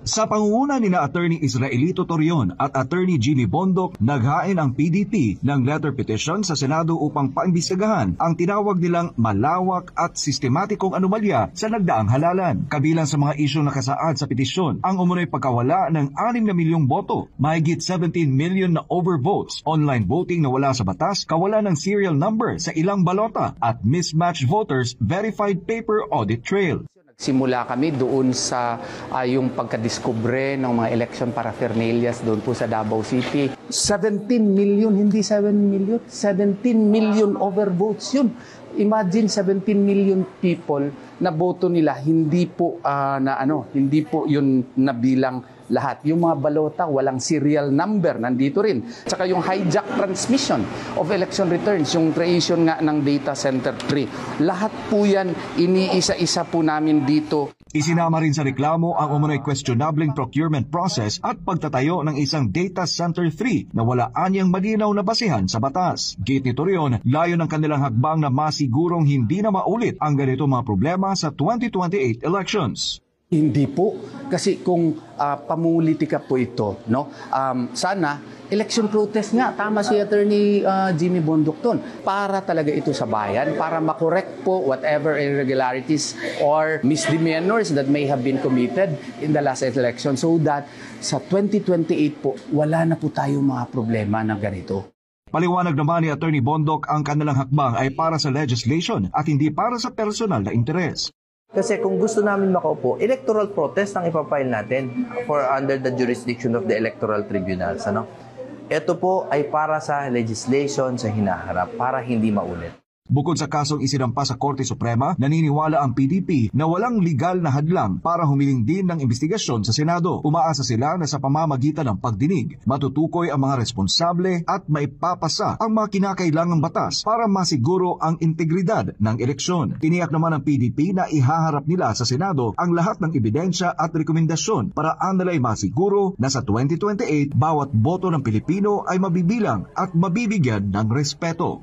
Sa pangunguna ni Attorney Israelito Torion at Attorney Jimmy Bondoc, naghain ang PDP ng letter petition sa Senado upang paimbestigahan ang tinawag nilang malawak at sistematikong anomalya sa nagdaang halalan. Kabilang sa mga isyong nakasaad sa petisyon, ang umunoy pagkawala ng 6 na milyong boto, mahigit 17 million na overvotes, online voting na wala sa batas, kawalan ng serial number sa ilang balota, at mismatched voters verified paper audit trail. Simula kami doon sa yung pagkadiskubre ng mga election paraphernalias doon po sa Davao City. 17 million, hindi 7 million. 17 million overvotes yun. Imagine 17 million people na boto nila, hindi po hindi po yun nabilang lahat. Yung mga balota, walang serial number, nandito rin. Tsaka yung hijack transmission of election returns, yung creation nga ng data center 3. Lahat po yan, iniisa-isa po namin dito. Isinama rin sa reklamo ang umunoy questionabling procurement process at pagtatayo ng isang data center 3 na wala anyang malinaw na basehan sa batas. Gate ni Torion, layo ng kanilang hakbang na masigurong hindi na maulit ang ganito mga problema sa 2028 elections. Hindi po, kasi kung pamulitika po ito, no? Sana election protest nga, tama si Attorney Jimmy Bondoc doon, para talaga ito sa bayan, para makorek po whatever irregularities or misdemeanors that may have been committed in the last election, so that sa 2028 po, wala na po tayong mga problema na ganito. Paliwanag naman ni Attorney Bondoc, ang kanilang hakbang ay para sa legislation at hindi para sa personal na interes. Kasi kung gusto namin makaupo, electoral protest ang ipapile natin for under the jurisdiction of the electoral tribunals. Ito po ay para sa legislation sa hinaharap, para hindi maulit. Bukod sa kasong isinampa sa Korte Suprema, naniniwala ang PDP na walang legal na hadlang para humiling din ng investigasyon sa Senado. Umaasa sila na sa pamamagitan ng pagdinig, matutukoy ang mga responsable at maipapasa ang mga kinakailangang batas para masiguro ang integridad ng eleksyon. Tiniyak naman ng PDP na ihaharap nila sa Senado ang lahat ng ebidensya at rekomendasyon para nila'y masiguro na sa 2028 bawat boto ng Pilipino ay mabibilang at mabibigyan ng respeto.